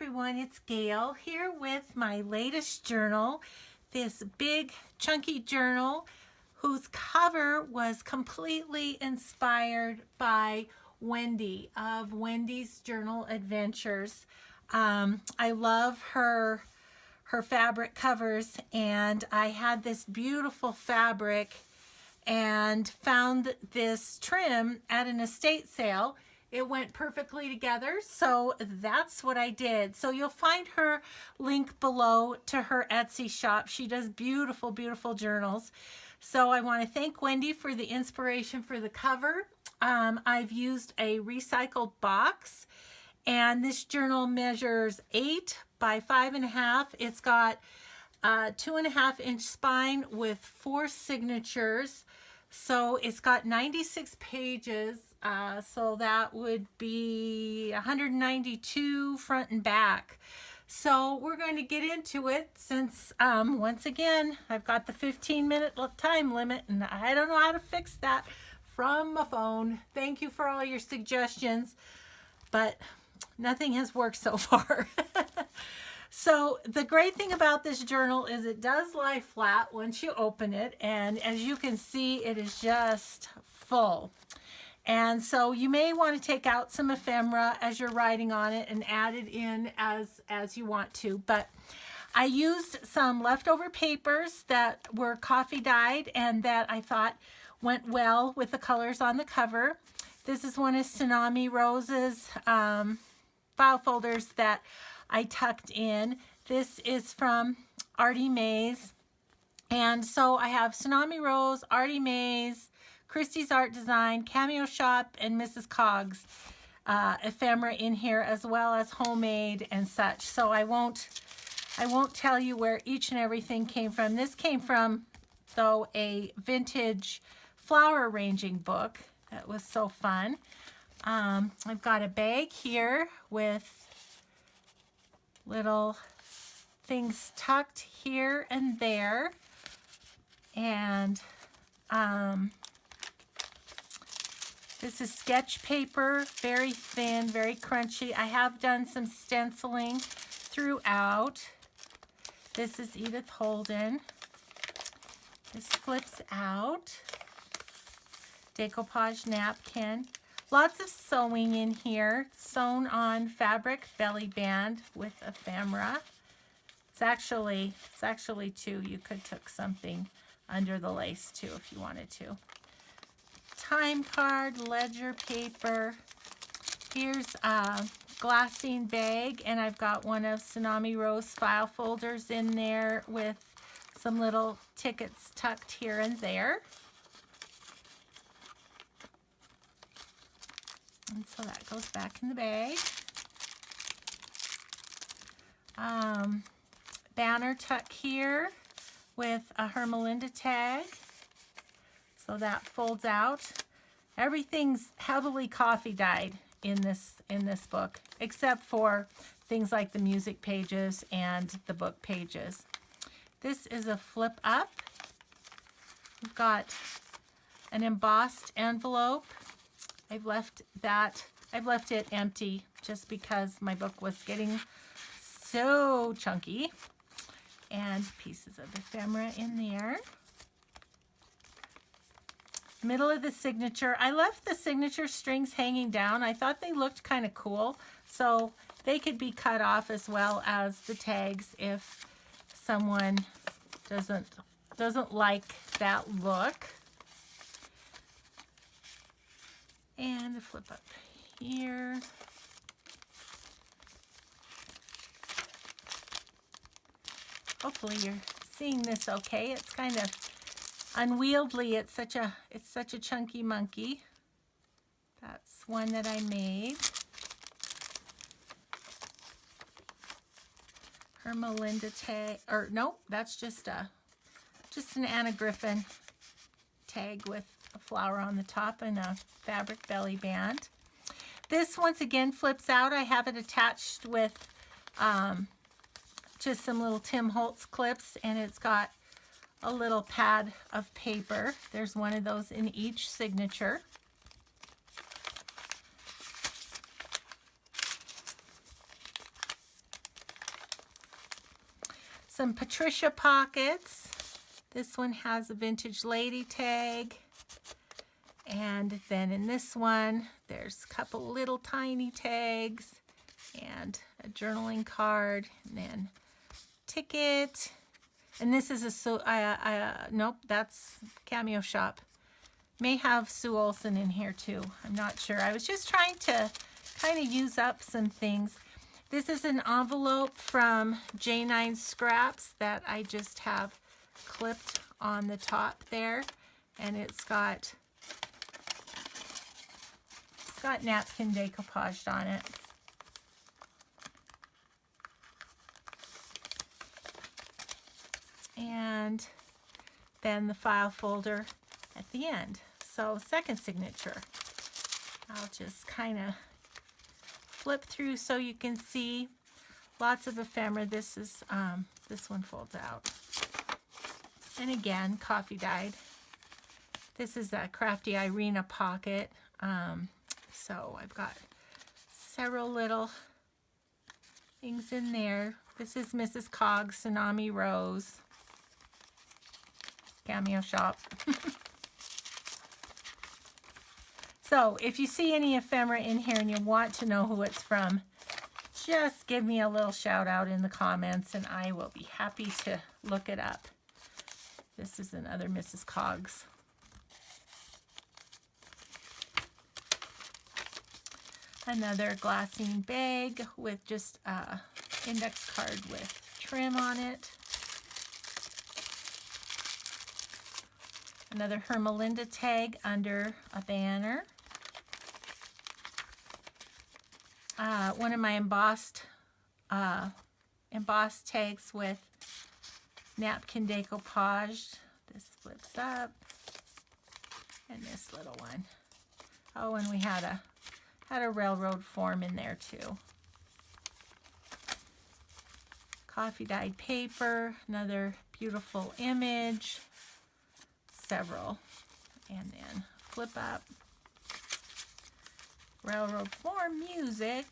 everyone, it's Gail here with my latest journal, this big chunky journal whose cover was completely inspired by Wendy of Wendy's Journal Adventures. I love her fabric covers, and I had this beautiful fabric and found this trim at an estate sale. It went perfectly together, so that's what I did. So you'll find her link below to her Etsy shop. She does beautiful, beautiful journals. So I want to thank Wendy for the inspiration for the cover. I've used a recycled box, and this journal measures 8 by 5.5. It's got a 2.5-inch spine with 4 signatures. So it's got 96 pages, so that would be 192 front and back. So we're going to get into it since, once again, I've got the 15-minute time limit, and I don't know how to fix that from my phone. Thank you for all your suggestions, but nothing has worked so far. So the great thing about this journal is it does lie flat once you open it, and as you can see, it is just full. And so you may want to take out some ephemera as you're writing on it and add it in as you want to. But I used some leftover papers that were coffee dyed and that I thought went well with the colors on the cover. This is one of Tsunami Rose's file folders that I tucked in. This is from Artie Mays. And so I have Tsunami Rose, Artie Mays, Christie's Art Design, Cameo Shop, and Mrs. Coggs ephemera in here, as well as homemade and such. So I won't tell you where each and everything came from. This came from, though, a vintage flower arranging book. That was so fun. I've got a bag here with little things tucked here and there, and this is sketch paper, very thin, very crunchy. I have done some stenciling throughout. This is Edith Holden. This flips out. Decoupage napkin. Lots of sewing in here, sewn on fabric belly band with ephemera. It's actually 2. You could tuck something under the lace too if you wanted to. Time card, ledger paper. Here's a glassine bag, and I've got one of Tsunami Rose file folders in there with some little tickets tucked here and there. And so that goes back in the bag. Banner tuck here with a Hermelinda tag. So that folds out. Everything's heavily coffee dyed in this book, except for things like the music pages and the book pages. This is a flip up. We've got an embossed envelope. I've left it empty just because my book was getting so chunky. And pieces of ephemera in there. Middle of the signature. I left the signature strings hanging down. I thought they looked kind of cool, so they could be cut off as well as the tags if someone doesn't like that look. And the flip up here. Hopefully you're seeing this okay. It's kind of unwieldy. It's such a chunky monkey. That's one that I made. Hermelinda tag, or nope, that's just an Anna Griffin tag with a flower on the top and a fabric belly band. This once again flips out. I have it attached with just some little Tim Holtz clips, and it's got a little pad of paper. There's one of those in each signature. some Patricia pockets. This one has a vintage lady tag. And then in this one, there's a couple little tiny tags and a journaling card, and then ticket. And this is a nope, that's Cameo Shop. May have Sue Olson in here too. I'm not sure. I was just trying to kind of use up some things. This is an envelope from J9 Scraps that I just have clipped on the top there, and it's got napkin decoupaged on it. And then the file folder at the end. So second signature. I'll just kind of flip through so you can see lots of ephemera. This is this one folds out. And again, coffee dyed. This is a Crafty Irina pocket. So I've got several little things in there. This is Mrs. Coggs Tsunami Rose. Cameo Shop. So if you see any ephemera in here and you want to know who it's from, just give me a little shout out in the comments and I will be happy to look it up. This is another Mrs. Coggs. Another glassine bag with just an index card with trim on it. Another Hermelinda tag under a banner. One of my embossed tags with napkin decoupage. This flips up. And this little one. Oh, and we had a railroad form in there too. Coffee dyed paper, another beautiful image, several, and then flip up. Railroad form music,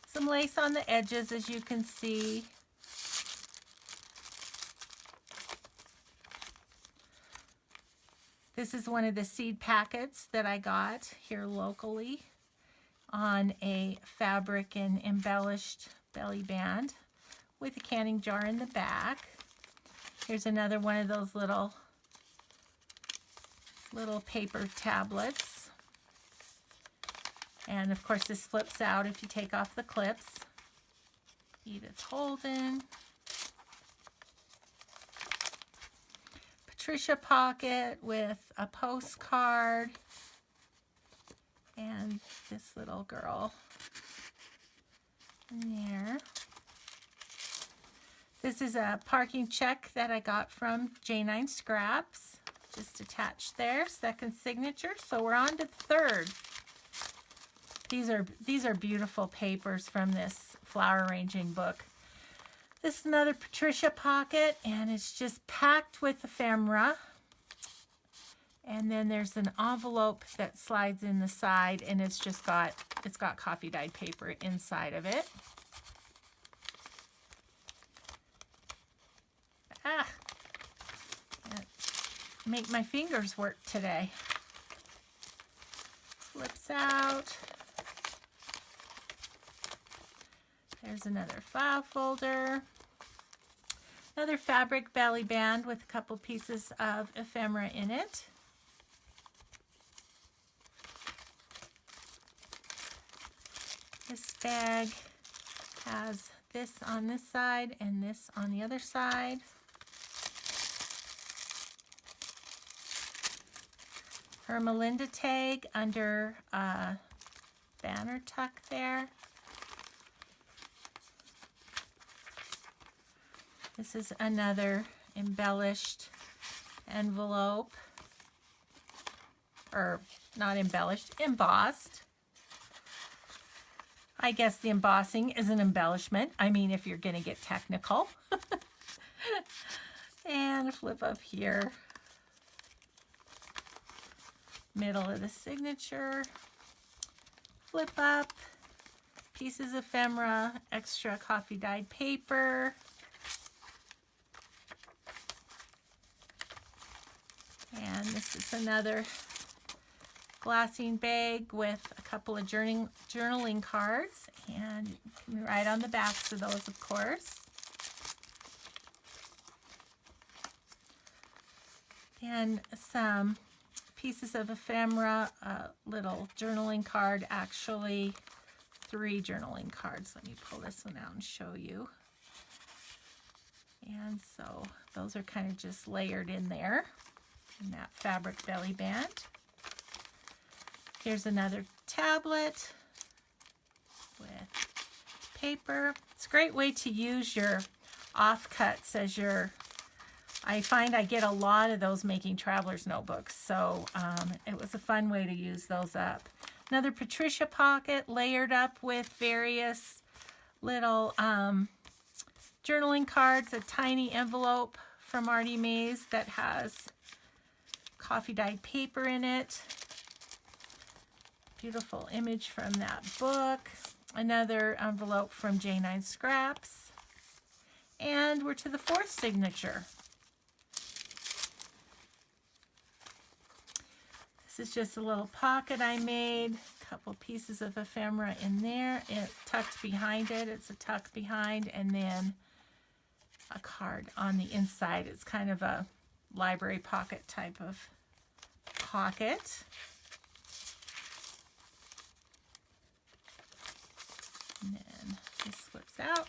some lace on the edges as you can see. This is one of the seed packets that I got here locally on a fabric and embellished belly band with a canning jar in the back. Here's another one of those little paper tablets. And of course this flips out if you take off the clips. Edith Holden. Patricia pocket with a postcard. And this little girl in there. This is a parking check that I got from J9 Scraps. Just attached there, second signature. So we're on to third. These are beautiful papers from this flower arranging book. This is another Patricia pocket, and it's just packed with ephemera. And then there's an envelope that slides in the side, and it's got coffee dyed paper inside of it. Make my fingers work today. Flips out. There's another file folder. Another fabric belly band with a couple pieces of ephemera in it. This bag has this on this side and this on the other side. Hermelinda tag under a banner tuck there. This is another embellished envelope, or not embellished, embossed. I guess the embossing is an embellishment. I mean, if you're going to get technical. And flip up here. Middle of the signature. Flip up. Pieces of ephemera, extra coffee dyed paper. And this is another glassine bag with a couple of journaling cards, and you can write on the backs of those, of course. And some pieces of ephemera, a little journaling card, actually 3 journaling cards. Let me pull this one out and show you. And so those are kind of just layered in there in that fabric belly band. Here's another tablet with paper. It's a great way to use your offcuts as your, I find I get a lot of those making traveler's notebooks, so it was a fun way to use those up. Another Patricia pocket layered up with various little journaling cards, a tiny envelope from Artie Mays that has coffee dyed paper in it. Beautiful image from that book. Another envelope from J9 Scraps. And we're to the 4th signature. This is just a little pocket I made. A couple pieces of ephemera in there. It tucked behind it. It's a tuck behind, and then a card on the inside. It's kind of a library pocket type of pocket. And then this slips out.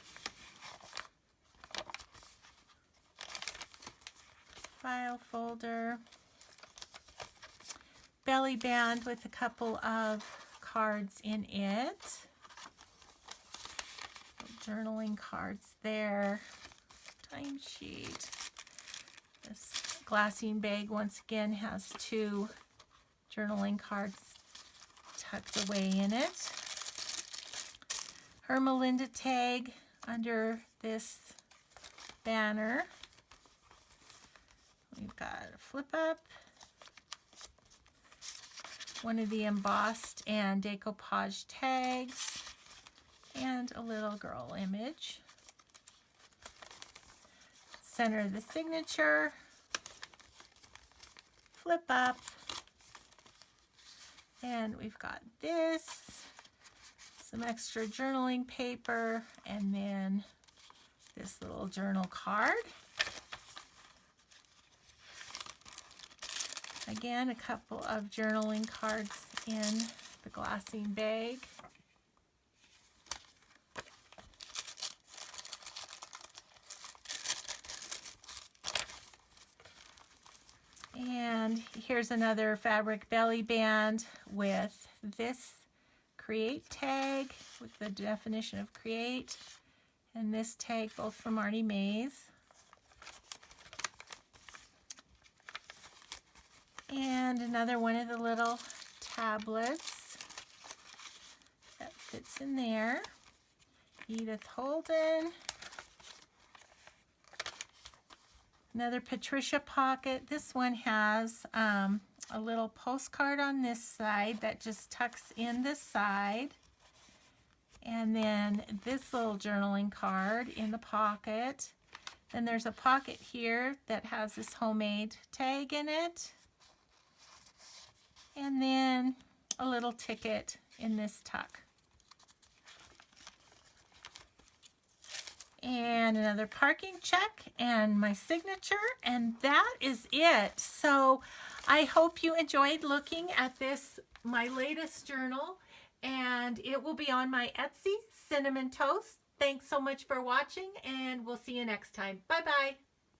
File folder. Belly band with a couple of cards in it. Journaling cards there. Timesheet. This glassine bag once again has 2 journaling cards tucked away in it. Her Melinda tag under this banner. We've got a flip up, one of the embossed and decoupage tags, and a little girl image. Center of the signature, flip up, and we've got this, some extra journaling paper, and then this little journal card. Again, a couple of journaling cards in the glassine bag. And here's another fabric belly band with this create tag with the definition of create, and this tag both from Artie Mays. And another one of the little tablets that fits in there. Edith Holden. Another Patricia pocket. This one has a little postcard on this side that just tucks in this side. And then this little journaling card in the pocket. Then there's a pocket here that has this homemade tag in it. And then a little ticket in this tuck. And another parking check and my signature, and that is it. So I hope you enjoyed looking at this, my latest journal, and it will be on my Etsy, Cinnamon Toast. Thanks so much for watching, and we'll see you next time. Bye-bye.